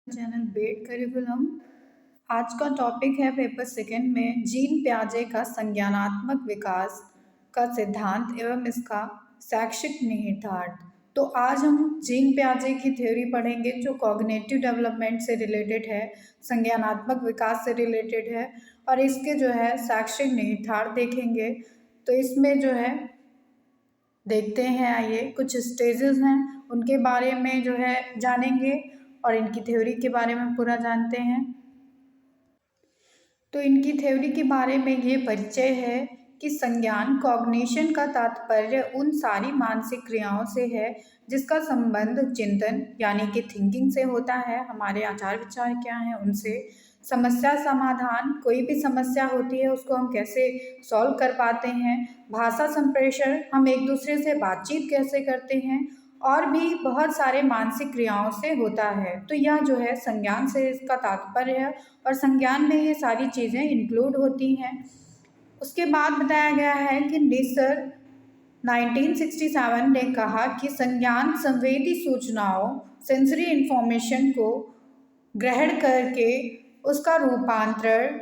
Channel बेट curriculum. आज का topic है पेपर सेकंड में जीन प्याजे का संज्ञानात्मक विकास का सिद्धांत एवं इसका शैक्षिक निहितार्थ। तो आज हम जीन प्याजे की थ्योरी पढ़ेंगे जो कॉग्निटिव डेवलपमेंट से रिलेटेड है, संज्ञानात्मक विकास से रिलेटेड है और इसके जो है शैक्षिक निहितार्थ देखेंगे। तो इसमें जो है देखते हैं, आइए कुछ स्टेजेस हैं उनके बारे में जो है जानेंगे और इनकी थ्योरी के बारे में पूरा जानते हैं। तो इनकी थ्योरी के बारे में ये परिचय है कि संज्ञान कॉग्निशन का तात्पर्य उन सारी मानसिक क्रियाओं से है जिसका संबंध चिंतन यानी कि थिंकिंग से होता है, हमारे आचार विचार क्या हैं उनसे। समस्या समाधान, कोई भी समस्या होती है उसको हम कैसे सॉल्व कर पाते हैं। भाषा संप्रेषण, हम एक दूसरे से बातचीत कैसे करते हैं, और भी बहुत सारे मानसिक क्रियाओं से होता है। तो यह जो है संज्ञान से इसका तात्पर्य है और संज्ञान में ये सारी चीज़ें इंक्लूड होती हैं। उसके बाद बताया गया है कि नेसर 1967 ने कहा कि संज्ञान संवेदी सूचनाओं, सेंसरी इंफॉर्मेशन को ग्रहण करके उसका रूपांतरण,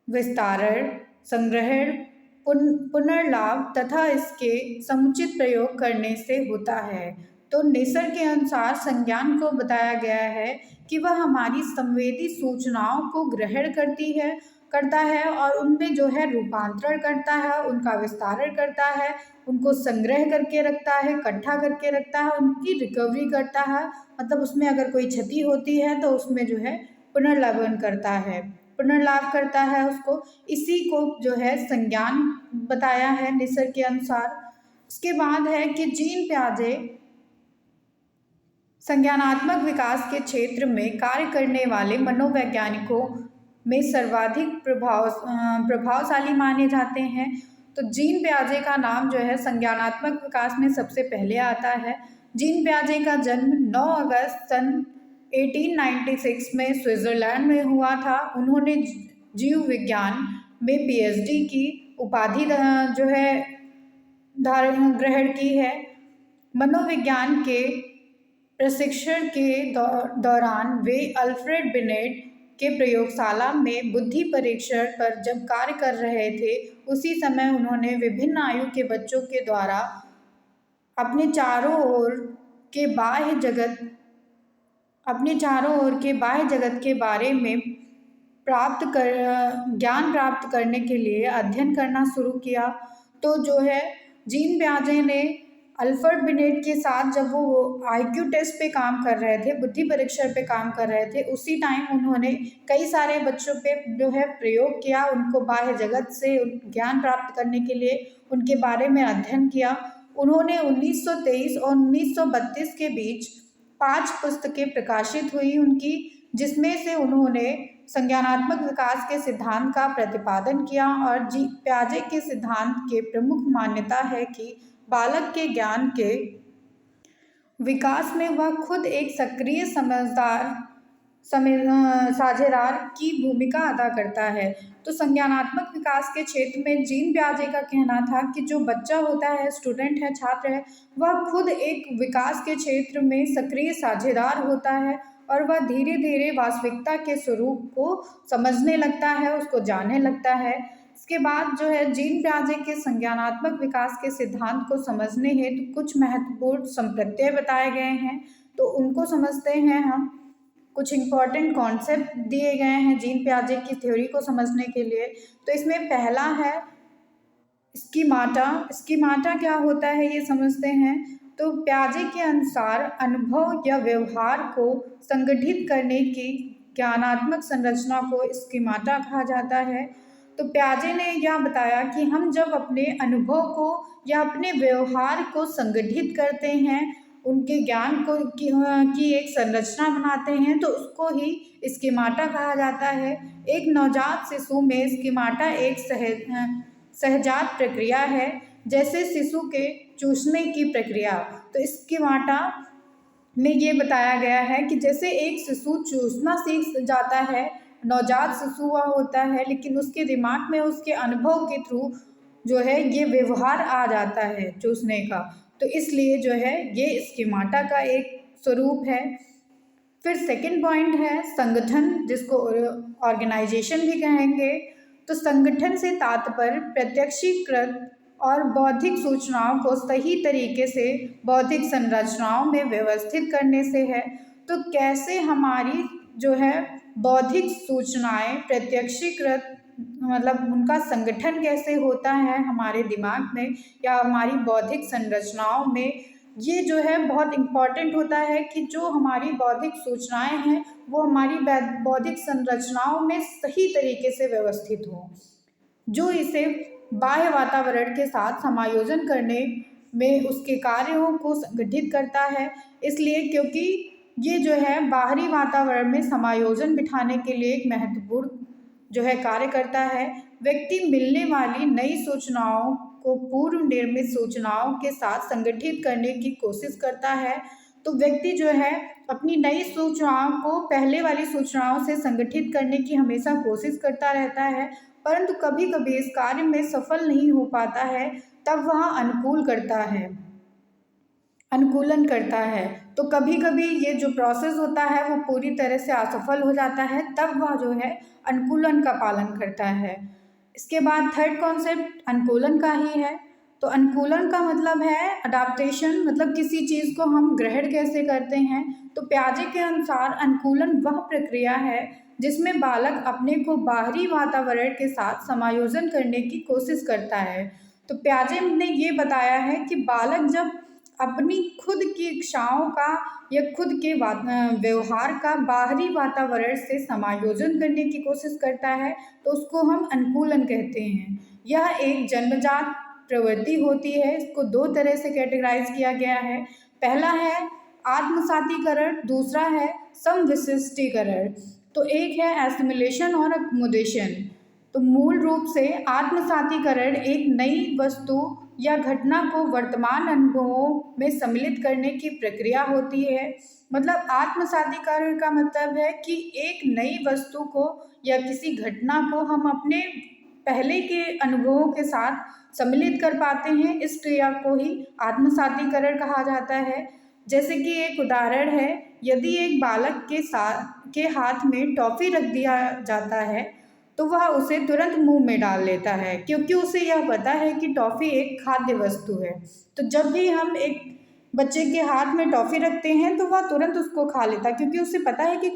विस्तारण, संग्रहण, पुनर्लाभ तथा इसके समुचित प्रयोग करने से होता है। तो नेसर के अनुसार संज्ञान को बताया गया है कि वह हमारी संवेदी सूचनाओं को ग्रहण करता है और उनमें जो है रूपांतरण करता है, उनका विस्तारण करता है, उनको संग्रह करके रखता है, इकट्ठा करके रखता है, उनकी रिकवरी करता है। मतलब उसमें अगर कोई क्षति होती है तो उसमें जो है पुनर्लवन करता है, पुनर्लाभ करता है उसको। इसी को जो है संज्ञान बताया है नेसर के अनुसार। उसके बाद है कि जीन प्याजे संज्ञानात्मक विकास के क्षेत्र में कार्य करने वाले मनोवैज्ञानिकों में सर्वाधिक प्रभावशाली माने जाते हैं। तो जीन प्याजे का नाम जो है संज्ञानात्मक विकास में सबसे पहले आता है। जीन प्याजे का जन्म 9 अगस्त सन 1896 में स्विट्जरलैंड में हुआ था। उन्होंने जीव विज्ञान में पीएचडी की उपाधि जो है धारण ग्रहण की है। मनोविज्ञान के प्रशिक्षण के दौरान वे अल्फ्रेड बिनेट के प्रयोगशाला में बुद्धि परीक्षण पर जब कार्य कर रहे थे, उसी समय उन्होंने विभिन्न आयु के बच्चों के द्वारा अपने चारों ओर के बाह्य जगत के बारे में ज्ञान प्राप्त करने के लिए अध्ययन करना शुरू किया। तो जो है जीन प्याजे ने अल्फ्रेड बिनेट के साथ जब वो आईक्यू टेस्ट पे काम कर रहे थे, बुद्धि परीक्षण पे काम कर रहे थे, उसी टाइम उन्होंने कई सारे बच्चों पे जो है प्रयोग किया, उनको बाह्य जगत से ज्ञान प्राप्त करने के लिए उनके बारे में अध्ययन किया। उन्होंने 1923 और 1932 के बीच 5 पुस्तकें प्रकाशित हुई उनकी, जिसमें से उन्होंने संज्ञानात्मक विकास के सिद्धांत का प्रतिपादन किया। और प्याजे के सिद्धांत के प्रमुख मान्यता है कि बालक के ज्ञान के विकास में वह खुद एक सक्रिय समझदार साझेदार की भूमिका अदा करता है। तो संज्ञानात्मक विकास के क्षेत्र में जीन प्याजे का कहना था कि जो बच्चा होता है, स्टूडेंट है, छात्र है, वह खुद एक विकास के क्षेत्र में सक्रिय साझेदार होता है और वह धीरे धीरे वास्तविकता के स्वरूप को समझने लगता है, उसको जानने लगता है। इसके बाद जो है जीन प्याजे के संज्ञानात्मक विकास के सिद्धांत को समझने हेतु कुछ महत्वपूर्ण संप्रत्यय बताए गए हैं, तो उनको समझते हैं हम। कुछ इम्पॉर्टेंट कॉन्सेप्ट दिए गए हैं जीन प्याजे की थ्योरी को समझने के लिए। तो इसमें पहला है स्कीमाटा। स्कीमाटा क्या होता है ये समझते हैं। तो प्याजे के अनुसार अनुभव या व्यवहार को संगठित करने की ज्ञानात्मक संरचना को स्कीमाटा कहा जाता है। तो प्याजे ने यह बताया कि हम जब अपने अनुभव को या अपने व्यवहार को संगठित करते हैं, उनके ज्ञान को की एक संरचना बनाते हैं, तो उसको ही स्कीमाटा कहा जाता है। एक नवजात शिशु में स्कीमाटा एक सहजात प्रक्रिया है, जैसे शिशु के चूसने की प्रक्रिया। तो स्कीमाटा में ये बताया गया है कि जैसे एक शिशु चूसना सीख जाता है, नवजात शिशु हुआ होता है, लेकिन उसके दिमाग में उसके अनुभव के थ्रू जो है ये व्यवहार आ जाता है चूसने का। तो इसलिए जो है ये स्कीमाटा का एक स्वरूप है। फिर सेकंड पॉइंट है संगठन, जिसको ऑर्गेनाइजेशन भी कहेंगे। तो संगठन से तात्पर्य प्रत्यक्षीकृत और बौद्धिक सूचनाओं को सही तरीके से बौद्धिक संरचनाओं में व्यवस्थित करने से है। तो कैसे हमारी जो है बौद्धिक सूचनाएं प्रत्यक्षीकृत, मतलब उनका संगठन कैसे होता है हमारे दिमाग में या हमारी बौद्धिक संरचनाओं में, ये जो है बहुत इम्पॉर्टेंट होता है कि जो हमारी बौद्धिक सूचनाएं हैं वो हमारी बौद्धिक संरचनाओं में सही तरीके से व्यवस्थित हों, जो इसे बाह्य वातावरण के साथ समायोजन करने में उसके कार्यों को संगठित करता है। इसलिए क्योंकि ये जो है बाहरी वातावरण में समायोजन बिठाने के लिए एक महत्वपूर्ण जो है कार्य करता है। व्यक्ति मिलने वाली नई सूचनाओं को पूर्व निर्मित सूचनाओं के साथ संगठित करने की कोशिश करता है। तो व्यक्ति जो है अपनी नई सूचनाओं को पहले वाली सूचनाओं से संगठित करने की हमेशा कोशिश करता रहता है, परंतु कभी कभी इस कार्य में सफल नहीं हो पाता है, तब वह अनुकूलन करता है। तो कभी कभी ये जो प्रोसेस होता है वो पूरी तरह से असफल हो जाता है, तब वह जो है अनुकूलन का पालन करता है। इसके बाद थर्ड कॉन्सेप्ट अनुकूलन का ही है। तो अनुकूलन का मतलब है अडाप्टेशन, मतलब किसी चीज़ को हम ग्रहण कैसे करते हैं। तो पियाजे के अनुसार अनुकूलन वह प्रक्रिया है जिसमें बालक अपने को बाहरी वातावरण के साथ समायोजन करने की कोशिश करता है। तो पियाजे ने ये बताया है कि बालक जब अपनी खुद की इच्छाओं का या खुद के व्यवहार का बाहरी वातावरण से समायोजन करने की कोशिश करता है, तो उसको हम अनुकूलन कहते हैं। यह एक जन्मजात प्रवृत्ति होती है। इसको दो तरह से कैटेगराइज किया गया है। पहला है आत्मसातीकरण, दूसरा है समविशिष्टीकरण। तो एक है एसिमिलेशन और अकोमोडेशन। तो मूल रूप से आत्मसातीकरण एक नई वस्तु या घटना को वर्तमान अनुभवों में सम्मिलित करने की प्रक्रिया होती है। मतलब आत्मसातीकरण का मतलब है कि एक नई वस्तु को या किसी घटना को हम अपने पहले के अनुभवों के साथ सम्मिलित कर पाते हैं। इस क्रिया को ही आत्मसातीकरण कहा जाता है। जैसे कि एक उदाहरण है, यदि एक बालक के हाथ में टॉफ़ी रख दिया जाता है तो वह उसे तुरंत मुंह में डाल लेता है, क्योंकि उसे यह पता है कि टॉफ़ी एक खाद्य वस्तु है। तो जब भी हम एक बच्चे के हाथ में टॉफ़ी रखते हैं तो वह तुरंत उसको खा लेता है, क्योंकि उसे पता है कि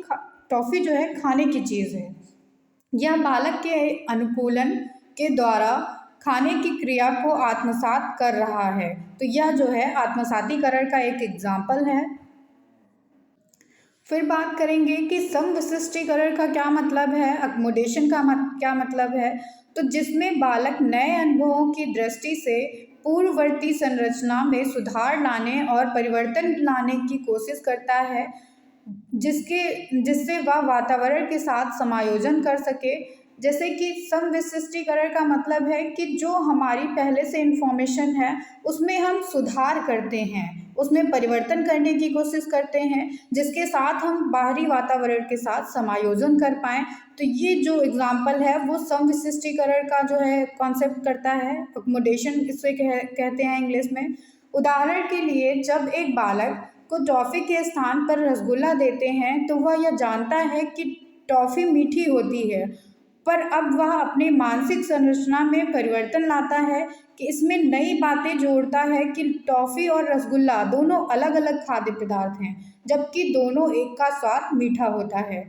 टॉफ़ी जो है खाने की चीज़ है। यह बालक के अनुकूलन के द्वारा खाने की क्रिया को आत्मसात कर रहा है। तो यह जो है आत्मसातीकरण का एक एग्जाम्पल है। फिर बात करेंगे कि समविशिष्टीकरण का क्या मतलब है, अकोमोडेशन का क्या मतलब है। तो जिसमें बालक नए अनुभवों की दृष्टि से पूर्ववर्ती संरचना में सुधार लाने और परिवर्तन लाने की कोशिश करता है, जिससे वह वातावरण के साथ समायोजन कर सके। जैसे कि समविशिष्टीकरण का मतलब है कि जो हमारी पहले से इन्फॉर्मेशन है उसमें हम सुधार करते हैं, उसमें परिवर्तन करने की कोशिश करते हैं, जिसके साथ हम बाहरी वातावरण के साथ समायोजन कर पाएँ। तो ये जो एग्जाम्पल है वो समविशिष्टीकरण का जो है कॉन्सेप्ट करता है। अकोमोडेशन इसे कहते हैं इंग्लिश में। उदाहरण के लिए जब एक बालक को टॉफ़ी के स्थान पर रसगुल्ला देते हैं तो वह यह जानता है कि टॉफ़ी मीठी होती है, पर अब वह अपने मानसिक संरचना में परिवर्तन लाता है कि इसमें नई बातें जोड़ता है कि टॉफ़ी और रसगुल्ला दोनों अलग अलग खाद्य पदार्थ हैं, जबकि दोनों एक का स्वाद मीठा होता है।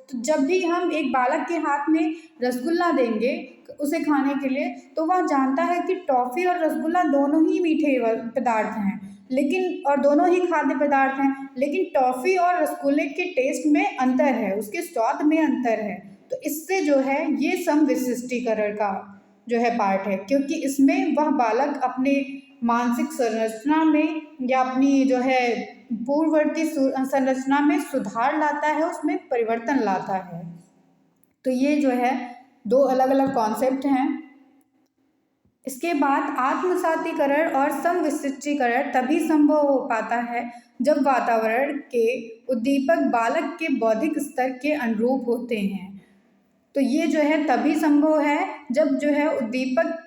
तो जब भी हम एक बालक के हाथ में रसगुल्ला देंगे उसे खाने के लिए, तो वह जानता है कि टॉफ़ी और रसगुल्ला दोनों ही मीठे पदार्थ हैं, लेकिन और दोनों ही खाद्य पदार्थ हैं, लेकिन टॉफ़ी और रसगुल्ले के टेस्ट में अंतर है, उसके स्वाद में अंतर है। तो इससे जो है ये समविशिष्टीकरण का जो है पार्ट है, क्योंकि इसमें वह बालक अपने मानसिक संरचना में या अपनी जो है पूर्ववर्ती संरचना में सुधार लाता है, उसमें परिवर्तन लाता है। तो ये जो है दो अलग अलग कॉन्सेप्ट हैं। इसके बाद आत्मसातीकरण और समविशिष्टीकरण तभी संभव हो पाता है जब वातावरण के उद्दीपक बालक के बौद्धिक स्तर के अनुरूप होते हैं। तो ये जो है तभी संभव है जब जो है उद्दीपक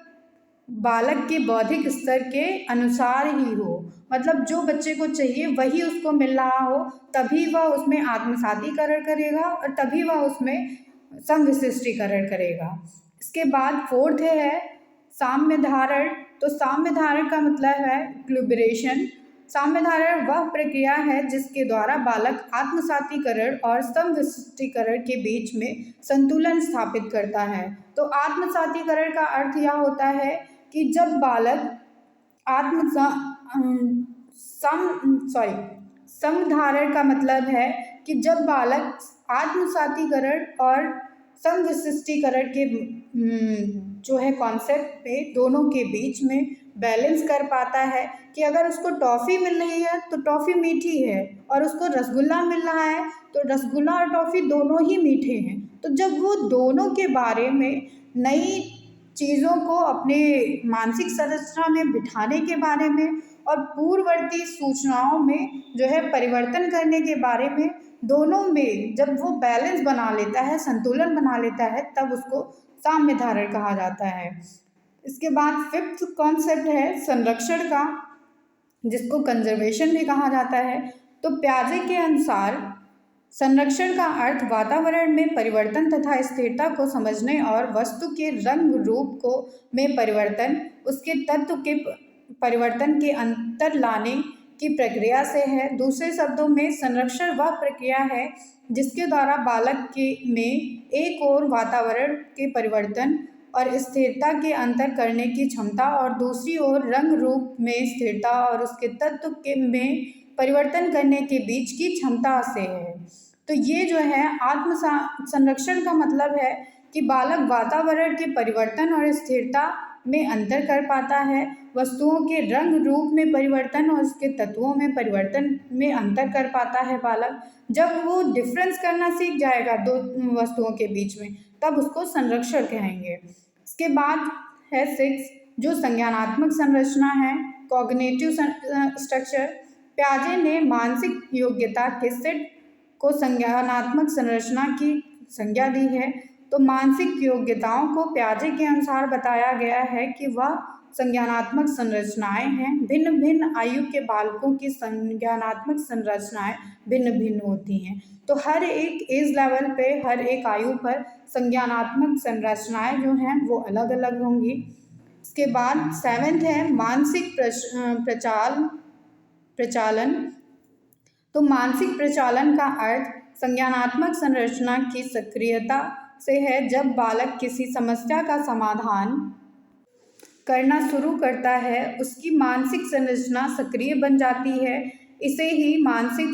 बालक के बौद्धिक स्तर के अनुसार ही हो। मतलब जो बच्चे को चाहिए वही उसको मिल रहा हो, तभी वह उसमें आत्मसातीकरण करेगा और तभी वह उसमें समविशिष्टीकरण करेगा। इसके बाद फोर्थ है साम्य धारण। तो साम्य धारण का मतलब है इक्विलिब्रेशन। साम्य धारण वह प्रक्रिया है जिसके द्वारा बालक आत्मसातीकरण और समविशिष्टीकरण के बीच में संतुलन स्थापित करता है। तो आत्मसातीकरण का अर्थ यह होता है कि जब बालक आत्म समधारण का मतलब है कि जब बालक आत्मसातीकरण और समविशिष्टीकरण के जो है कॉन्सेप्ट पे दोनों के बीच में बैलेंस कर पाता है कि अगर उसको टॉफ़ी मिल रही है तो टॉफ़ी मीठी है और उसको रसगुल्ला मिल रहा है तो रसगुल्ला और टॉफ़ी दोनों ही मीठे हैं। तो जब वो दोनों के बारे में नई चीज़ों को अपने मानसिक संरचना में बिठाने के बारे में और पूर्ववर्ती सूचनाओं में जो है परिवर्तन करने के बारे में, दोनों में जब वो बैलेंस बना लेता है, संतुलन बना लेता है, तब उसको साम्य धारण कहा जाता है। इसके बाद फिफ्थ कॉन्सेप्ट है संरक्षण का, जिसको कंजर्वेशन भी कहा जाता है। तो प्याजे के अनुसार संरक्षण का अर्थ वातावरण में परिवर्तन तथा स्थिरता को समझने और वस्तु के रंग रूप को में परिवर्तन, उसके तत्व के परिवर्तन के अंतर लाने की प्रक्रिया से है। दूसरे शब्दों में संरक्षण वह प्रक्रिया है जिसके द्वारा बालक के में एक ओर वातावरण के परिवर्तन और स्थिरता के अंतर करने की क्षमता और दूसरी ओर रंग रूप में स्थिरता और उसके तत्व के में परिवर्तन करने के बीच की क्षमता से है। तो ये जो है संरक्षण का मतलब है कि बालक वातावरण के परिवर्तन और स्थिरता में अंतर कर पाता है, वस्तुओं के रंग रूप में परिवर्तन और उसके तत्वों में परिवर्तन में अंतर कर पाता है बालक। जब वो डिफरेंस करना सीख जाएगा दो वस्तुओं के बीच में, तब उसको संरक्षण कहेंगे। इसके बाद है सिक्स, जो संज्ञानात्मक संरचना है, कॉग्निटिव स्ट्रक्चर। प्याजे ने मानसिक योग्यता के सेट को संज्ञानात्मक संरचना की संज्ञा दी है। तो मानसिक योग्यताओं को प्याजे के अनुसार बताया गया है कि वह संज्ञानात्मक संरचनाएं हैं। भिन्न भिन्न आयु के बालकों की संज्ञानात्मक संरचनाएं भिन्न भिन्न होती हैं। तो हर एक एज लेवल पे, हर एक आयु पर संज्ञानात्मक संरचनाएं जो हैं वो अलग अलग होंगी। इसके बाद सेवेंथ है मानसिक प्रचालन। तो मानसिक प्रचालन का अर्थ संज्ञानात्मक संरचना की सक्रियता से है। जब बालक किसी समस्या का समाधान करना शुरू करता है, उसकी मानसिक संरचना सक्रिय बन जाती है। इसे ही मानसिक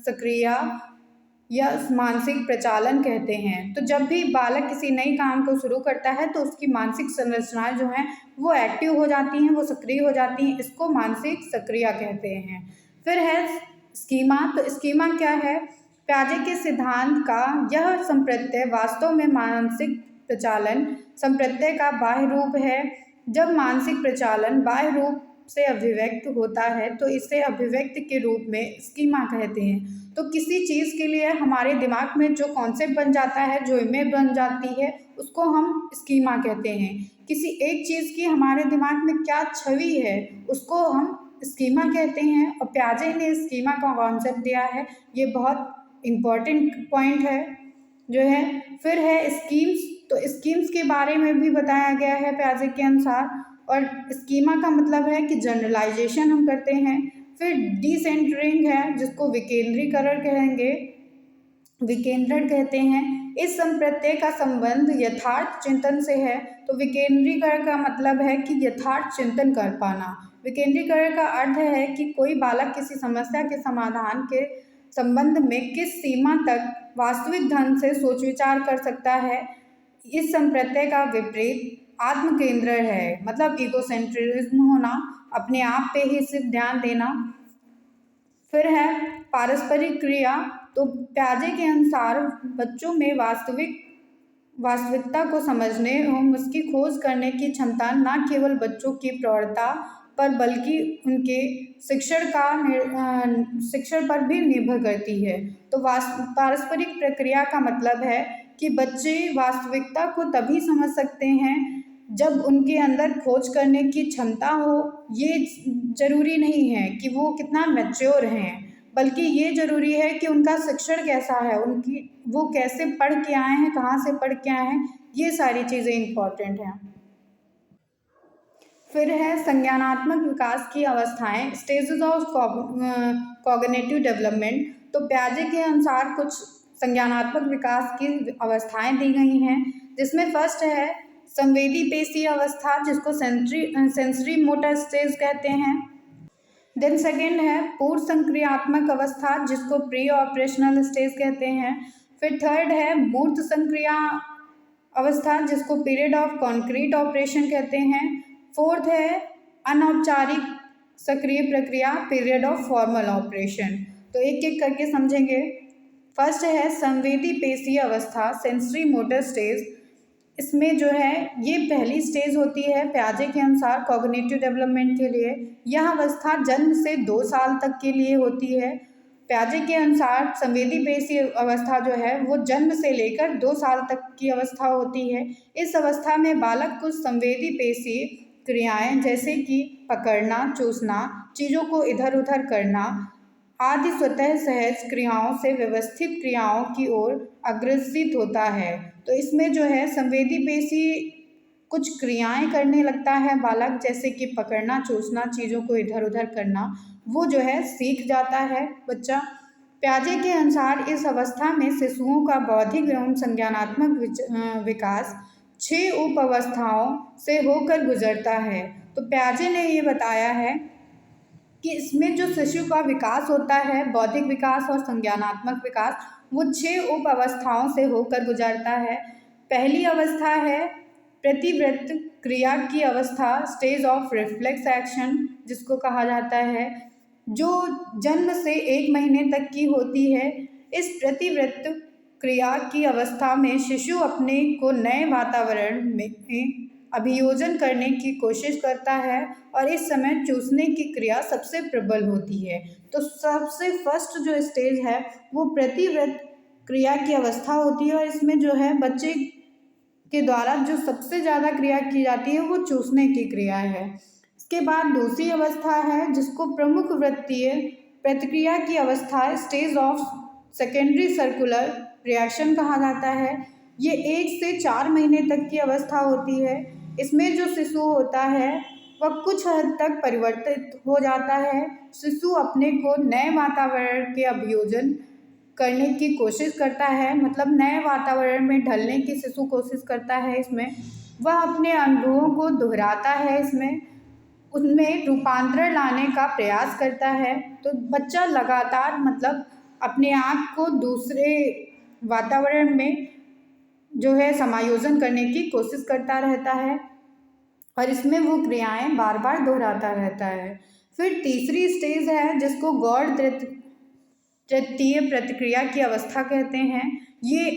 सक्रिया या मानसिक प्रचालन कहते हैं। तो जब भी बालक किसी नए काम को शुरू करता है तो उसकी मानसिक संरचनाएं जो हैं वो एक्टिव हो जाती हैं, वो सक्रिय हो जाती हैं। इसको मानसिक सक्रिया कहते हैं। फिर है स्कीमा। तो स्कीमा क्या है? प्याजे के सिद्धांत का यह संप्रत्यय वास्तव में मानसिक प्रचालन संप्रत्यय का बाह्य रूप है। जब मानसिक प्रचालन बाह्य रूप से अभिव्यक्त होता है तो इसे अभिव्यक्ति के रूप में स्कीमा कहते हैं। तो किसी चीज़ के लिए हमारे दिमाग में जो कॉन्सेप्ट बन जाता है, जो इमेज बन जाती है, उसको हम स्कीमा कहते हैं। किसी एक चीज़ की हमारे दिमाग में क्या छवि है, उसको हम स्कीमा कहते हैं। और प्याजे ने स्कीमा का कॉन्सेप्ट दिया है, ये बहुत इम्पॉर्टेंट पॉइंट है जो है। फिर है स्कीम्स। तो स्कीम्स के बारे में भी बताया गया है प्याजे के अनुसार। और स्कीमा का मतलब है कि जनरलाइजेशन हम करते हैं। फिर डिसेंटरिंग है, जिसको विकेंद्रीकरण कहेंगे, विकेंद्रण कहते हैं। इस संप्रत्यय का संबंध यथार्थ चिंतन से है। तो विकेंद्रीकरण का मतलब है कि यथार्थ चिंतन कर पाना। विकेंद्रीकरण का अर्थ है कि कोई बालक किसी समस्या के समाधान के संबंध में किस सीमा तक वास्तविक ढंग से सोच विचार कर सकता है। इस संप्रत्यय का विपरीत आत्मकेंद्रण है, मतलब इगोसेंट्रिज्म होना, अपने आप पे ही सिर्फ ध्यान देना। फिर है पारस्परिक क्रिया। तो प्याजे के अनुसार बच्चों में वास्तविकता को समझने एवं उसकी खोज करने की क्षमता न केवल बच्चों की प्रौढ़ता पर बल्कि उनके शिक्षण पर भी निर्भर करती है। तो पारस्परिक प्रक्रिया का मतलब है कि बच्चे वास्तविकता को तभी समझ सकते हैं जब उनके अंदर खोज करने की क्षमता हो, ये ज़रूरी नहीं है कि वो कितना मैच्योर हैं, बल्कि ये ज़रूरी है कि उनका शिक्षण कैसा है, उनकी वो कैसे पढ़ के आए हैं, कहाँ से पढ़ के आए हैं, ये सारी चीज़ें इम्पोर्टेंट हैं। फिर है संज्ञानात्मक विकास की अवस्थाएं, स्टेजेस ऑफ कॉग्निटिव डेवलपमेंट। तो पियाजे के अनुसार कुछ संज्ञानात्मक विकास की अवस्थाएं दी गई हैं, जिसमें फर्स्ट है संवेदी पेशी अवस्था, जिसको सेंसरी मोटर स्टेज कहते हैं। देन सेकेंड है पूर्व संक्रियात्मक अवस्था, जिसको प्री ऑपरेशनल स्टेज कहते हैं। फिर थर्ड है मूर्त संक्रिया अवस्था, जिसको पीरियड ऑफ कॉन्क्रीट ऑपरेशन कहते हैं। फोर्थ है अनौपचारिक सक्रिय प्रक्रिया, पीरियड ऑफ फॉर्मल ऑपरेशन। तो एक एक करके समझेंगे। फर्स्ट है संवेदी पेशी अवस्था, सेंसरी मोटर स्टेज। इसमें जो है ये पहली स्टेज होती है पियाजे के अनुसार कॉग्निटिव डेवलपमेंट के लिए। यह अवस्था जन्म से 2 साल तक के लिए होती है। पियाजे के अनुसार संवेदी पेशी अवस्था जो है वो जन्म से लेकर 2 साल तक की अवस्था होती है। इस अवस्था में बालक कुछ संवेदी पेशी क्रियाएं जैसे कि पकड़ना, चूसना, चीज़ों को इधर उधर करना आदि स्वतः सहज क्रियाओं से व्यवस्थित क्रियाओं की ओर अग्रसित होता है। तो इसमें जो है संवेदी पेशी कुछ क्रियाएं करने लगता है बालक, जैसे कि पकड़ना, चूसना, चीज़ों को इधर उधर करना, वो जो है सीख जाता है बच्चा। पियाजे के अनुसार इस अवस्था में शिशुओं का बौद्धिक एवं संज्ञानात्मक विकास 6 उप अवस्थाओं से होकर गुजरता है। तो पियाजे ने ये बताया है कि इसमें जो शिशु का विकास होता है, बौद्धिक विकास और संज्ञानात्मक विकास, वो 6 उप अवस्थाओं से होकर गुजरता है। पहली अवस्था है प्रतिवृत्त क्रिया की अवस्था, स्टेज ऑफ रिफ्लेक्स एक्शन, जिसको कहा जाता है, जो जन्म से 1 महीने तक की होती है। इस प्रतिवृत्त क्रिया की अवस्था में शिशु अपने को नए वातावरण में अभियोजन करने की कोशिश करता है और इस समय चूसने की क्रिया सबसे प्रबल होती है। तो सबसे फर्स्ट जो स्टेज है वो प्रतिवृत्त क्रिया की अवस्था होती है और इसमें जो है बच्चे के द्वारा जो सबसे ज़्यादा क्रिया की जाती है वो चूसने की क्रिया है। इसके बाद दूसरी अवस्था है जिसको प्रमुख वृत्तीय प्रतिक्रिया की अवस्था, stage of secondary circular reaction कहा जाता है। ये 1 से 4 महीने तक की अवस्था होती है। इसमें जो शिशु होता है वह कुछ हद तक परिवर्तित हो जाता है। शिशु अपने को नए वातावरण के अभियोजन करने की कोशिश करता है, मतलब नए वातावरण में ढलने की शिशु कोशिश करता है। इसमें वह अपने अनुभवों को दोहराता है, इसमें उनमें रूपांतरण लाने का प्रयास करता है। तो बच्चा लगातार मतलब अपने आप को दूसरे वातावरण में जो है समायोजन करने की कोशिश करता रहता है और इसमें वो क्रियाएं बार बार दोहराता रहता है। फिर तीसरी स्टेज है जिसको गौड़ तृतीय प्रतिक्रिया की अवस्था कहते हैं। ये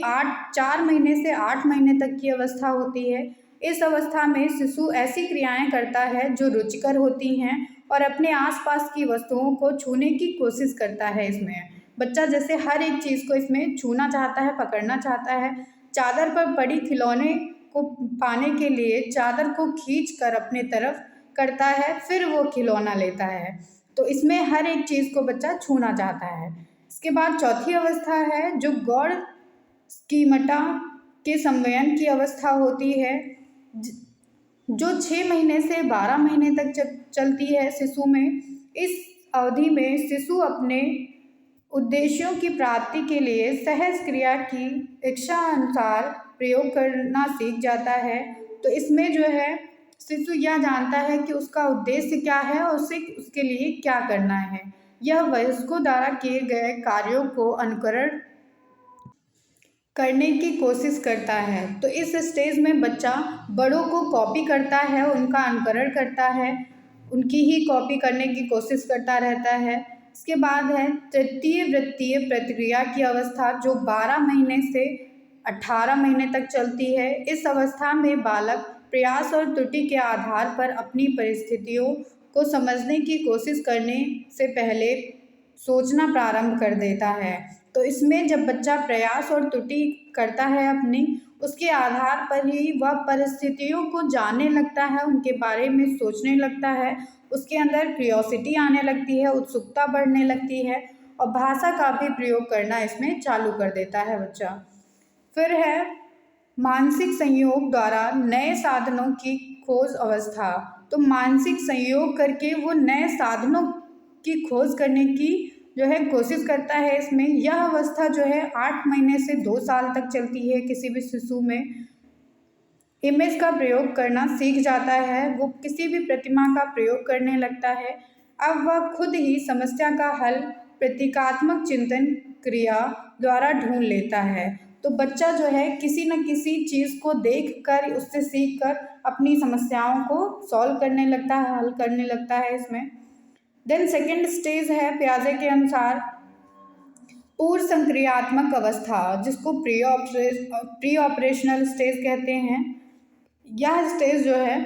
4 महीने से 8 महीने तक की अवस्था होती है। इस अवस्था में शिशु ऐसी क्रियाएं करता है जो रुचिकर होती हैं और अपने आसपास की वस्तुओं को छूने की कोशिश करता है। इसमें बच्चा जैसे हर एक चीज़ को इसमें छूना चाहता है, पकड़ना चाहता है। चादर पर पड़ी खिलौने को पाने के लिए चादर को खींच कर अपने तरफ करता है, फिर वो खिलौना लेता है। तो इसमें हर एक चीज़ को बच्चा छूना चाहता है। इसके बाद चौथी अवस्था है जो गौड़ स्कीमटा के संवयन की अवस्था होती है, जो 6 महीने से 12 महीने तक चलती है शिशु में। इस अवधि में शिशु अपने उद्देश्यों की प्राप्ति के लिए सहज क्रिया की इच्छा अनुसार प्रयोग करना सीख जाता है। तो इसमें जो है शिशु यह जानता है कि उसका उद्देश्य क्या है और उसे उसके लिए क्या करना है। यह वयस्कों द्वारा किए गए कार्यों को अनुकरण करने की कोशिश करता है। तो इस स्टेज में बच्चा बड़ों को कॉपी करता है, उनका अनुकरण करता है, उनकी ही कॉपी करने की कोशिश करता रहता है। इसके बाद है तृतीय वृत्तीय प्रतिक्रिया की अवस्था, जो 12 महीने से 18 महीने तक चलती है। इस अवस्था में बालक प्रयास और त्रुटि के आधार पर अपनी परिस्थितियों को समझने की कोशिश करने से पहले सोचना प्रारंभ कर देता है। तो इसमें जब बच्चा प्रयास और त्रुटि करता है अपनी, उसके आधार पर ही वह परिस्थितियों को जानने लगता है, उनके बारे में सोचने लगता है, उसके अंदर क्यूरियोसिटी आने लगती है, उत्सुकता बढ़ने लगती है और भाषा का भी प्रयोग करना इसमें चालू कर देता है बच्चा। फिर है मानसिक संयोग द्वारा नए साधनों की खोज अवस्था। तो मानसिक संयोग करके वो नए साधनों की खोज करने की जो है कोशिश करता है। इसमें यह अवस्था जो है 8 महीने से 2 साल तक चलती है। किसी भी शिशु में इमेज का प्रयोग करना सीख जाता है, वो किसी भी प्रतिमा का प्रयोग करने लगता है। अब वह खुद ही समस्या का हल प्रतीकात्मक चिंतन क्रिया द्वारा ढूंढ लेता है। तो बच्चा जो है किसी न किसी चीज़ को देखकर, उससे सीखकर अपनी समस्याओं को सॉल्व करने लगता है, हल करने लगता है इसमें। देन सेकेंड स्टेज है पियाजे के अनुसार पूर्व संक्रियात्मक अवस्था, जिसको प्री ऑपरेशनल स्टेज कहते हैं। यह स्टेज जो है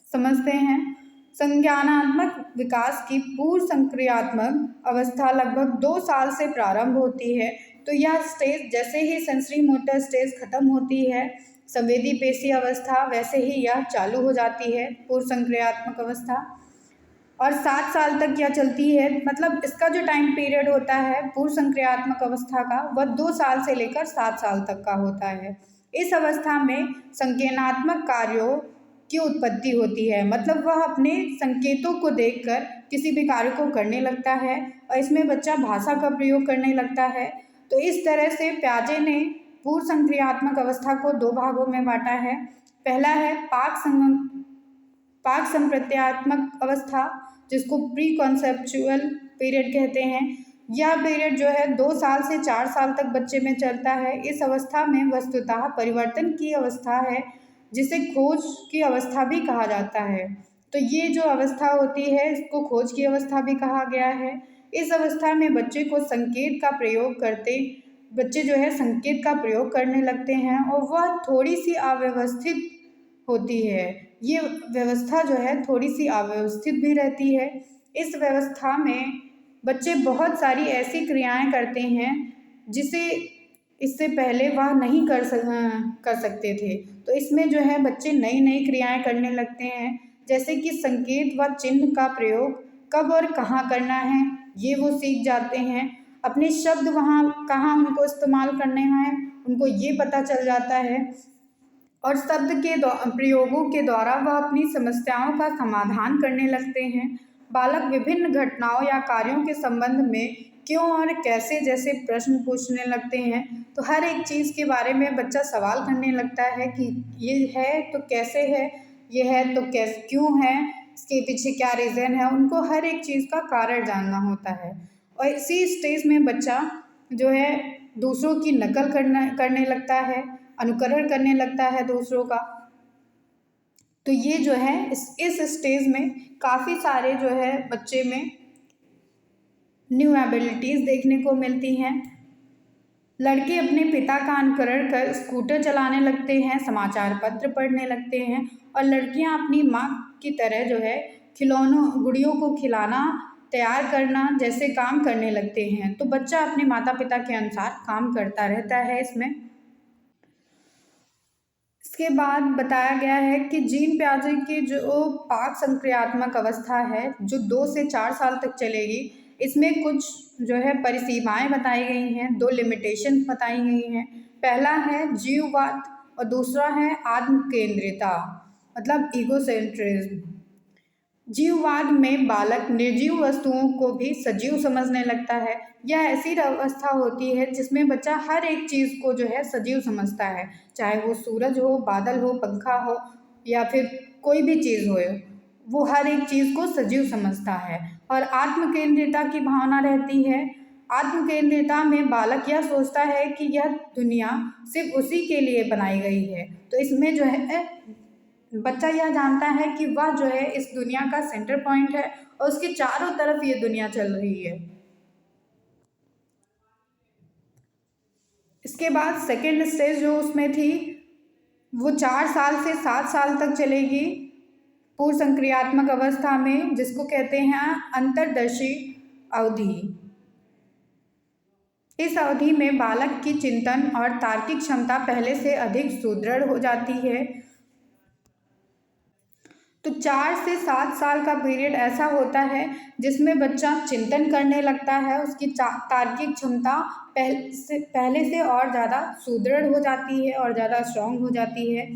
समझते हैं संज्ञानात्मक विकास की पूर्व संक्रियात्मक अवस्था लगभग 2 साल से प्रारंभ होती है। तो यह स्टेज जैसे ही सेंसरी मोटर स्टेज खत्म होती है, संवेदी पेशी अवस्था, वैसे ही यह चालू हो जाती है पूर्व संक्रियात्मक अवस्था और 7 साल तक यह चलती है। मतलब इसका जो टाइम पीरियड होता है पूर्व संक्रियात्मक अवस्था का, वह 2 साल से लेकर 7 साल तक का होता है। इस अवस्था में संज्ञानात्मक कार्यों की उत्पत्ति होती है, मतलब वह अपने संकेतों को देखकर किसी भी कार्य को करने लगता है और इसमें बच्चा भाषा का प्रयोग करने लगता है। तो इस तरह से पियाजे ने पूर्व संक्रियात्मक अवस्था को 2 भागों में बांटा है। पहला है पाक संप्रत्यात्मक अवस्था, जिसको प्री कॉन्सेप्चुअल पीरियड कहते हैं। यह पीरियड जो है 2 साल से 4 साल तक बच्चे में चलता है। इस अवस्था में वस्तुतः परिवर्तन की अवस्था है, जिसे खोज की अवस्था भी कहा जाता है। तो ये जो अवस्था होती है इसको खोज की अवस्था भी कहा गया है। इस अवस्था में बच्चे जो है संकेत का प्रयोग करने लगते हैं और वह थोड़ी सी अव्यवस्थित होती है। ये व्यवस्था जो है थोड़ी सी अव्यवस्थित भी रहती है। इस व्यवस्था में बच्चे बहुत सारी ऐसी क्रियाएं करते हैं जिसे इससे पहले वह नहीं कर सकते थे। तो इसमें जो है बच्चे नई नई क्रियाएं करने लगते हैं, जैसे कि संकेत व चिन्ह का प्रयोग कब और कहाँ करना है, ये वो सीख जाते हैं। अपने शब्द वहाँ कहाँ उनको इस्तेमाल करने हैं, उनको ये पता चल जाता है और शब्द के प्रयोगों के द्वारा वह अपनी समस्याओं का समाधान करने लगते हैं। बालक विभिन्न घटनाओं या कार्यों के संबंध में क्यों और कैसे जैसे प्रश्न पूछने लगते हैं। तो हर एक चीज़ के बारे में बच्चा सवाल करने लगता है कि ये है तो कैसे है, ये है तो कैसे क्यों है, इसके पीछे क्या रीज़न है। उनको हर एक चीज़ का कारण जानना होता है और इसी स्टेज में बच्चा जो है दूसरों की नकल करने लगता है, अनुकरण करने लगता है दूसरों का। तो ये जो है इस स्टेज में काफ़ी सारे जो है बच्चे में न्यू एबिलिटीज़ देखने को मिलती हैं। लड़के अपने पिता का अनुकरण कर स्कूटर चलाने लगते हैं, समाचार पत्र पढ़ने लगते हैं और लड़कियां अपनी माँ की तरह जो है गुड़ियों को खिलाना, तैयार करना जैसे काम करने लगते हैं। तो बच्चा अपने माता पिता के अनुसार काम करता रहता है इसमें। इसके बाद बताया गया है कि जीन पियाजे की जो पाक संक्रियात्मक अवस्था है, जो 2 से 4 साल तक चलेगी, इसमें कुछ जो है परिसीमाएं बताई गई हैं, 2 लिमिटेशंस बताई गई हैं। पहला है जीववाद और दूसरा है आत्म केंद्रिता, मतलब ईगोसेंट्रिज्म। जीववाद में बालक निर्जीव वस्तुओं को भी सजीव समझने लगता है। यह ऐसी अवस्था होती है जिसमें बच्चा हर एक चीज़ को जो है सजीव समझता है, चाहे वो सूरज हो, बादल हो, पंखा हो या फिर कोई भी चीज़ हो, वो हर एक चीज़ को सजीव समझता है। और आत्म केंद्रिता की भावना रहती है। आत्म केंद्रिता में बालक यह सोचता है कि यह दुनिया सिर्फ उसी के लिए बनाई गई है। तो इसमें जो है बच्चा यह जानता है कि वह जो है इस दुनिया का सेंटर पॉइंट है और उसके चारों तरफ ये दुनिया चल रही है। इसके बाद सेकेंड स्टेज जो उसमें थी वो 4 साल से 7 साल तक चलेगी पूर्व संक्रियात्मक अवस्था में, जिसको कहते हैं अंतर्दर्शी अवधि। इस अवधि में बालक की चिंतन और तार्किक क्षमता पहले से अधिक सुदृढ़ हो जाती है। तो 4 से 7 साल का पीरियड ऐसा होता है जिसमें बच्चा चिंतन करने लगता है, उसकी तार्किक क्षमता पहले से और ज़्यादा सुदृढ़ हो जाती है और ज़्यादा स्ट्रॉन्ग हो जाती है।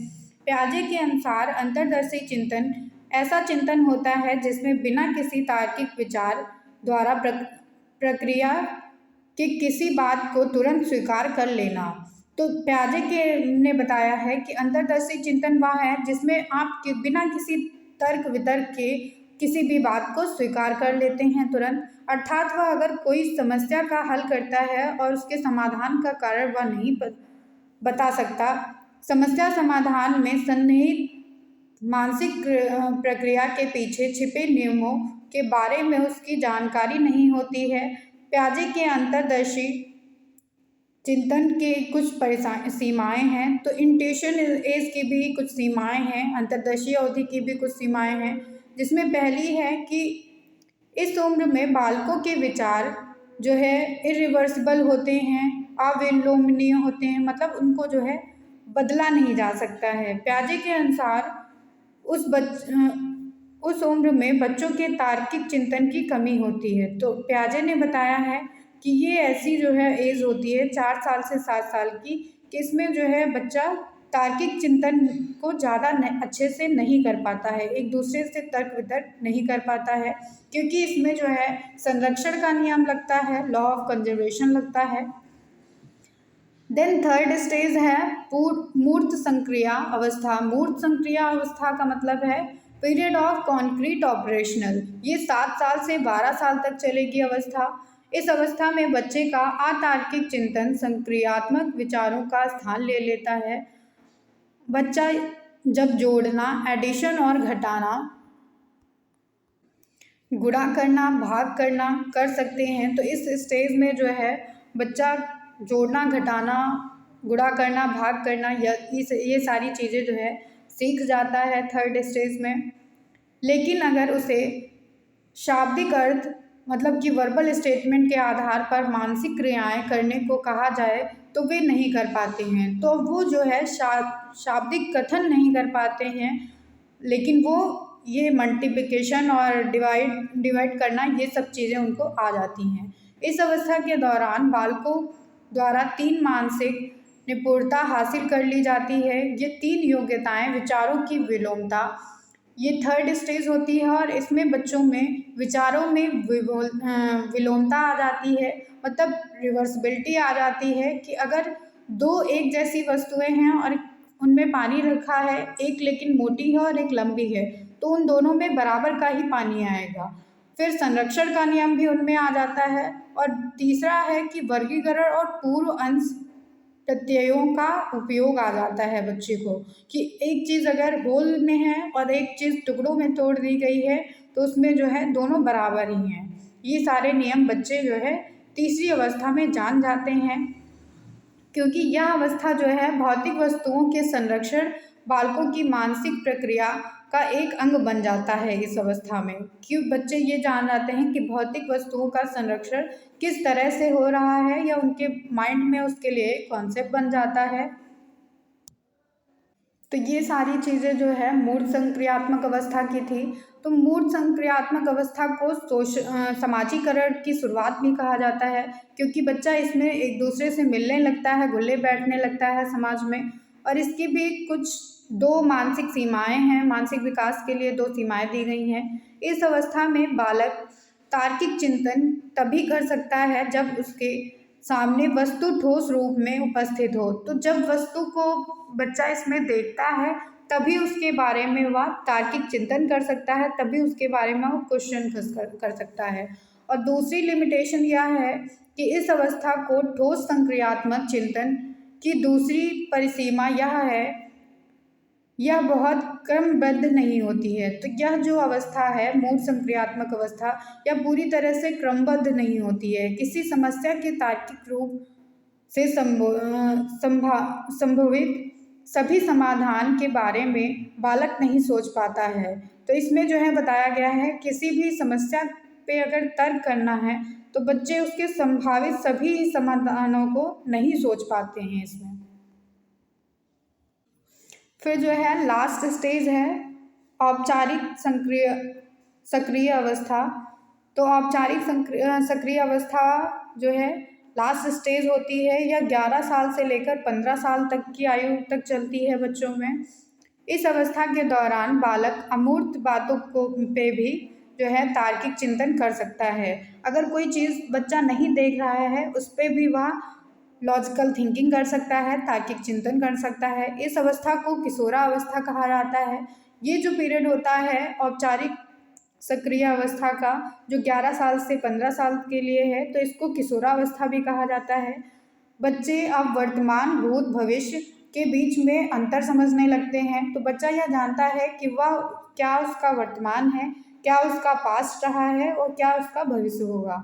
पियाजे के अनुसार अंतर्दर्शी चिंतन ऐसा चिंतन होता है जिसमें बिना किसी तार्किक विचार द्वारा प्रक्रिया कि किसी बात को तुरंत स्वीकार कर लेना। तो पियाजे के ने बताया है कि अंतर्दर्शी चिंतन वह है जिसमें आप बिना किसी तर्क वितर्क के किसी भी बात को स्वीकार कर लेते हैं तुरंत, अर्थात वह अगर कोई समस्या का हल करता है और उसके समाधान का कारण वह नहीं बता सकता, समस्या समाधान में सन्निहित मानसिक प्रक्रिया के पीछे छिपे नियमों के बारे में उसकी जानकारी नहीं होती है। पियाजे के अंतर्दर्शी चिंतन के कुछ सीमाएं हैं। तो इंट्यूशन एज की भी कुछ सीमाएं हैं, अंतर्दर्शी अवधि की भी कुछ सीमाएं हैं, जिसमें पहली है कि इस उम्र में बालकों के विचार जो है इरिवर्सिबल होते हैं, अविलोमनीय होते हैं, मतलब उनको जो है बदला नहीं जा सकता है। पियाजे के अनुसार उस उम्र में बच्चों के तार्किक चिंतन की कमी होती है। तो पियाजे ने बताया है कि ये ऐसी जो है एज होती है 4 साल से 7 साल की, कि इसमें जो है बच्चा तार्किक चिंतन को ज़्यादा अच्छे से नहीं कर पाता है, एक दूसरे से तर्क वितर्क नहीं कर पाता है, क्योंकि इसमें जो है संरक्षण का नियम लगता है, लॉ ऑफ कंजर्वेशन लगता है। देन थर्ड स्टेज है मूर्त संक्रिया अवस्था। मूर्त संक्रिया अवस्था का मतलब है पीरियड ऑफ कॉन्क्रीट ऑपरेशनल। ये 7 साल से 12 साल तक चलेगी अवस्था। इस अवस्था में बच्चे का अतार्किक चिंतन संक्रियात्मक विचारों का स्थान ले लेता है। बच्चा जब जोड़ना, एडिशन और घटाना, गुणा करना, भाग करना कर सकते हैं, तो इस स्टेज में जो है बच्चा जोड़ना, घटाना, गुणा करना, भाग करना, ये सारी चीज़ें जो है सीख जाता है थर्ड स्टेज में। लेकिन अगर उसे शाब्दिक अर्थ मतलब कि वर्बल स्टेटमेंट के आधार पर मानसिक क्रियाएं करने को कहा जाए तो वे नहीं कर पाते हैं। तो वो जो है शाब्दिक कथन नहीं कर पाते हैं, लेकिन वो ये मल्टीप्लिकेशन और डिवाइड करना, ये सब चीज़ें उनको आ जाती हैं। इस अवस्था के दौरान बालकों द्वारा 3 मानसिक निपुणता हासिल कर ली जाती है। ये 3 योग्यताएं विचारों की विलोमता, ये थर्ड स्टेज होती है, और इसमें बच्चों में विचारों में विलोमता आ जाती है, मतलब रिवर्सिबिलिटी आ जाती है कि अगर 2 एक जैसी वस्तुएं हैं और उनमें पानी रखा है, एक लेकिन मोटी है और एक लंबी है, तो उन दोनों में बराबर का ही पानी आएगा। फिर संरक्षण का नियम भी उनमें आ जाता है। और तीसरा है कि वर्गीकरण और पूर्व अंश प्रत्ययों का उपयोग आ जाता है बच्चे को, कि एक चीज़ अगर होल में है और एक चीज़ टुकड़ों में तोड़ दी गई है तो उसमें जो है दोनों बराबर ही हैं। ये सारे नियम बच्चे जो है तीसरी अवस्था में जान जाते हैं, क्योंकि यह अवस्था जो है भौतिक वस्तुओं के संरक्षण बालकों की मानसिक प्रक्रिया का एक अंग बन जाता है। इस अवस्था में क्यों बच्चे ये जान जाते हैं कि भौतिक वस्तुओं का संरक्षण किस तरह से हो रहा है, या उनके माइंड में उसके लिए कॉन्सेप्ट बन जाता है। तो ये सारी चीज़ें जो है मूर्त संक्रियात्मक अवस्था की थी। तो मूर्त संक्रियात्मक अवस्था को समाजीकरण की शुरुआत भी कहा जाता है, क्योंकि बच्चा इसमें एक दूसरे से मिलने लगता है, घुलने बैठने लगता है समाज में। और इसकी भी कुछ 2 मानसिक सीमाएं हैं, मानसिक विकास के लिए 2 सीमाएं दी गई हैं। इस अवस्था में बालक तार्किक चिंतन तभी कर सकता है जब उसके सामने वस्तु ठोस रूप में उपस्थित हो। तो जब वस्तु को बच्चा इसमें देखता है तभी उसके बारे में वह तार्किक चिंतन कर सकता है, तभी उसके बारे में वो क्वेश्चन कर सकता है। और दूसरी लिमिटेशन यह है कि इस अवस्था को ठोस संक्रियात्मक चिंतन की दूसरी परिसीमा यह है, यह बहुत क्रमबद्ध नहीं होती है। तो यह जो अवस्था है मूर्त संक्रियात्मक अवस्था, यह पूरी तरह से क्रमबद्ध नहीं होती है। किसी समस्या के तार्किक रूप से संभवित सभी समाधान के बारे में बालक नहीं सोच पाता है। तो इसमें जो है बताया गया है किसी भी समस्या पे अगर तर्क करना है तो बच्चे उसके संभावित सभी समाधानों को नहीं सोच पाते हैं इसमें। फिर जो है लास्ट स्टेज है औपचारिक सक्रिय सक्रिय अवस्था। तो औपचारिक सक्रिय अवस्था जो है लास्ट स्टेज होती है, यह 11 साल से लेकर 15 साल तक की आयु तक चलती है बच्चों में। इस अवस्था के दौरान बालक अमूर्त बातों को पे भी जो है तार्किक चिंतन कर सकता है। अगर कोई चीज़ बच्चा नहीं देख रहा है उस पे भी वह लॉजिकल थिंकिंग कर सकता है, तार्किक चिंतन कर सकता है। इस अवस्था को किशोरावस्था कहा जाता है। ये जो पीरियड होता है औपचारिक सक्रिय अवस्था का, जो 11 साल से 15 साल के लिए है, तो इसको किशोरावस्था भी कहा जाता है। बच्चे अब वर्तमान, भूत, भविष्य के बीच में अंतर समझने लगते हैं। तो बच्चा यह जानता है कि वह क्या उसका वर्तमान है, क्या उसका पास्ट रहा है और क्या उसका भविष्य होगा।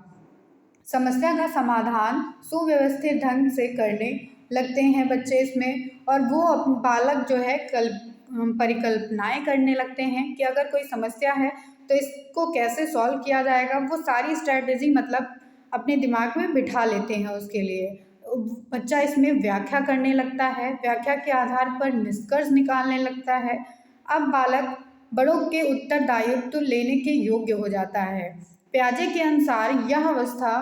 समस्या का समाधान सुव्यवस्थित ढंग से करने लगते हैं बच्चे इसमें, और वो बालक जो है परिकल्पनाएं करने लगते हैं कि अगर कोई समस्या है तो इसको कैसे सॉल्व किया जाएगा। वो सारी स्ट्रैटेजी मतलब अपने दिमाग में बिठा लेते हैं उसके लिए। बच्चा इसमें व्याख्या करने लगता है, व्याख्या के आधार पर निष्कर्ष निकालने लगता है। अब बालक बड़ों के उत्तरदायित्व लेने के योग्य हो जाता है। प्याजे के अनुसार यह अवस्था,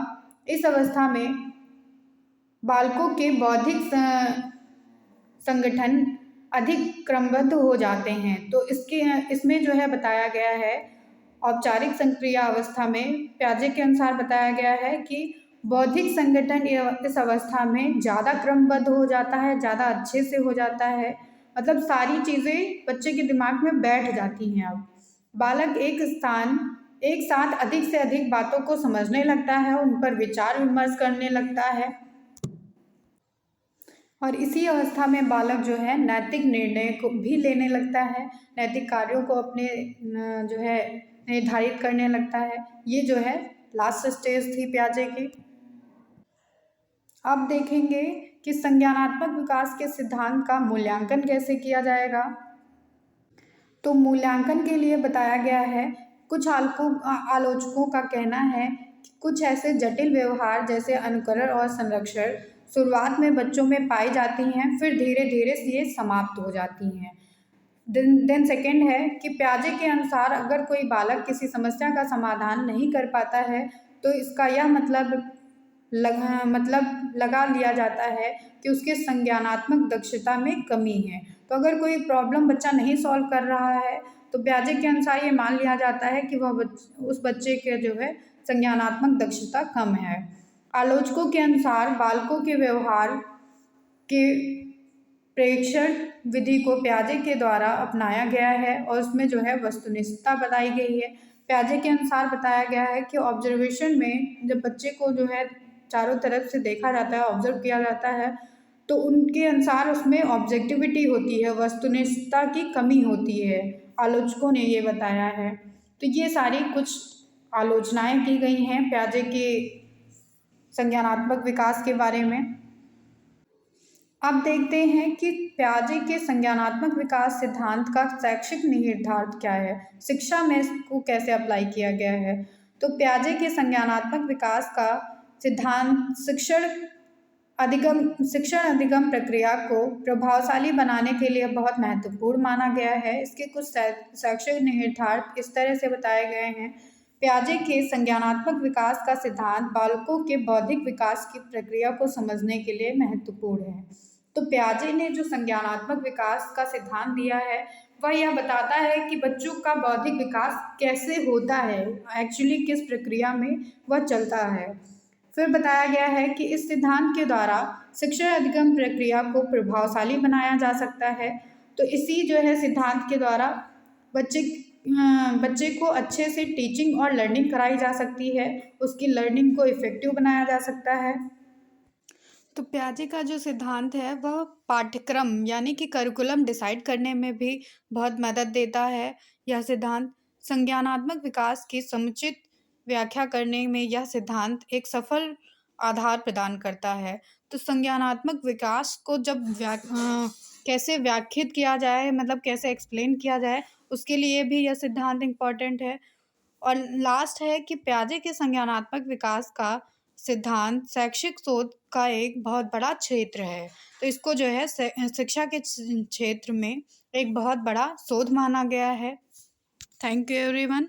इस अवस्था में बालकों के बौद्धिक संगठन अधिक क्रमबद्ध हो जाते हैं। तो इसमें जो है बताया गया है औपचारिक सक्रिय अवस्था में प्याजे के अनुसार बताया गया है कि बौद्धिक संगठन इस अवस्था में ज़्यादा क्रमबद्ध हो जाता है, ज़्यादा अच्छे से हो जाता है। मतलब सारी चीज़ें बच्चे के दिमाग में बैठ जाती हैं। अब बालक एक साथ अधिक से अधिक बातों को समझने लगता है, उन पर विचार विमर्श करने लगता है, और इसी अवस्था में बालक जो है नैतिक निर्णय को भी लेने लगता है, नैतिक कार्यों को अपने जो है निर्धारित करने लगता है। ये जो है लास्ट स्टेज थी प्याजे की। अब देखेंगे कि संज्ञानात्मक विकास के सिद्धांत का मूल्यांकन कैसे किया जाएगा। तो मूल्यांकन के लिए बताया गया है, कुछ आलोचकों का कहना है कि कुछ ऐसे जटिल व्यवहार जैसे अनुकरण और संरक्षण शुरुआत में बच्चों में पाई जाती हैं, फिर धीरे धीरे ये समाप्त हो जाती हैं। देन सेकेंड है कि प्याजे के अनुसार अगर कोई बालक किसी समस्या का समाधान नहीं कर पाता है तो इसका यह मतलब लगा लिया जाता है कि उसके संज्ञानात्मक दक्षता में कमी है। तो अगर कोई प्रॉब्लम बच्चा नहीं सॉल्व कर रहा है तो प्याजे के अनुसार ये मान लिया जाता है कि उस बच्चे के जो है संज्ञानात्मक दक्षता कम है। आलोचकों के अनुसार बालकों के व्यवहार के प्रेक्षण विधि को प्याजे के द्वारा अपनाया गया है और उसमें जो है वस्तुनिष्ठता बताई गई है। प्याजे के अनुसार बताया गया है कि ऑब्जर्वेशन में जब बच्चे को जो है चारों तरफ से देखा जाता है, ऑब्जर्व किया जाता है, तो उनके अनुसार उसमें ऑब्जेक्टिविटी होती है, वस्तुनिष्ठता की कमी होती है। आलोचकों ने ये बताया है। तो ये सारी कुछ आलोचनाएं की गई हैं प्याजे के संज्ञानात्मक विकास के बारे में। अब देखते हैं कि प्याजे के संज्ञानात्मक विकास सिद्धांत का शैक्षिक निहितार्थ क्या है, शिक्षा में इसको कैसे अप्लाई किया गया है। तो प्याजे के संज्ञानात्मक विकास का सिद्धांत शिक्षण अधिगम प्रक्रिया को प्रभावशाली बनाने के लिए बहुत महत्वपूर्ण माना गया है। इसके कुछ शैक्षिक निहितार्थ इस तरह से बताए गए हैं। प्याजे के संज्ञानात्मक विकास का सिद्धांत बालकों के बौद्धिक विकास की प्रक्रिया को समझने के लिए महत्वपूर्ण है। तो प्याजे ने जो संज्ञानात्मक विकास का सिद्धांत दिया है वह यह बताता है कि बच्चों का बौद्धिक विकास कैसे होता है, एक्चुअली किस प्रक्रिया में वह चलता है। फिर बताया गया है कि इस सिद्धांत के द्वारा शिक्षण अधिगम प्रक्रिया को प्रभावशाली बनाया जा सकता है। तो इसी जो है सिद्धांत के द्वारा बच्चे को अच्छे से टीचिंग और लर्निंग कराई जा सकती है, उसकी लर्निंग को इफ़ेक्टिव बनाया जा सकता है। तो प्याजे का जो सिद्धांत है वह पाठ्यक्रम यानी कि करिकुलम डिसाइड करने में भी बहुत मदद देता है। यह सिद्धांत संज्ञानात्मक विकास की समुचित व्याख्या करने में यह सिद्धांत एक सफल आधार प्रदान करता है। तो संज्ञानात्मक विकास को जब कैसे व्याख्यात किया जाए, मतलब कैसे एक्सप्लेन किया जाए, उसके लिए भी यह सिद्धांत इम्पॉर्टेंट है। और लास्ट है कि पियाजे के संज्ञानात्मक विकास का सिद्धांत शैक्षिक शोध का एक बहुत बड़ा क्षेत्र है। तो इसको जो है शिक्षा के क्षेत्र में एक बहुत बड़ा शोध माना गया है। Thank you everyone.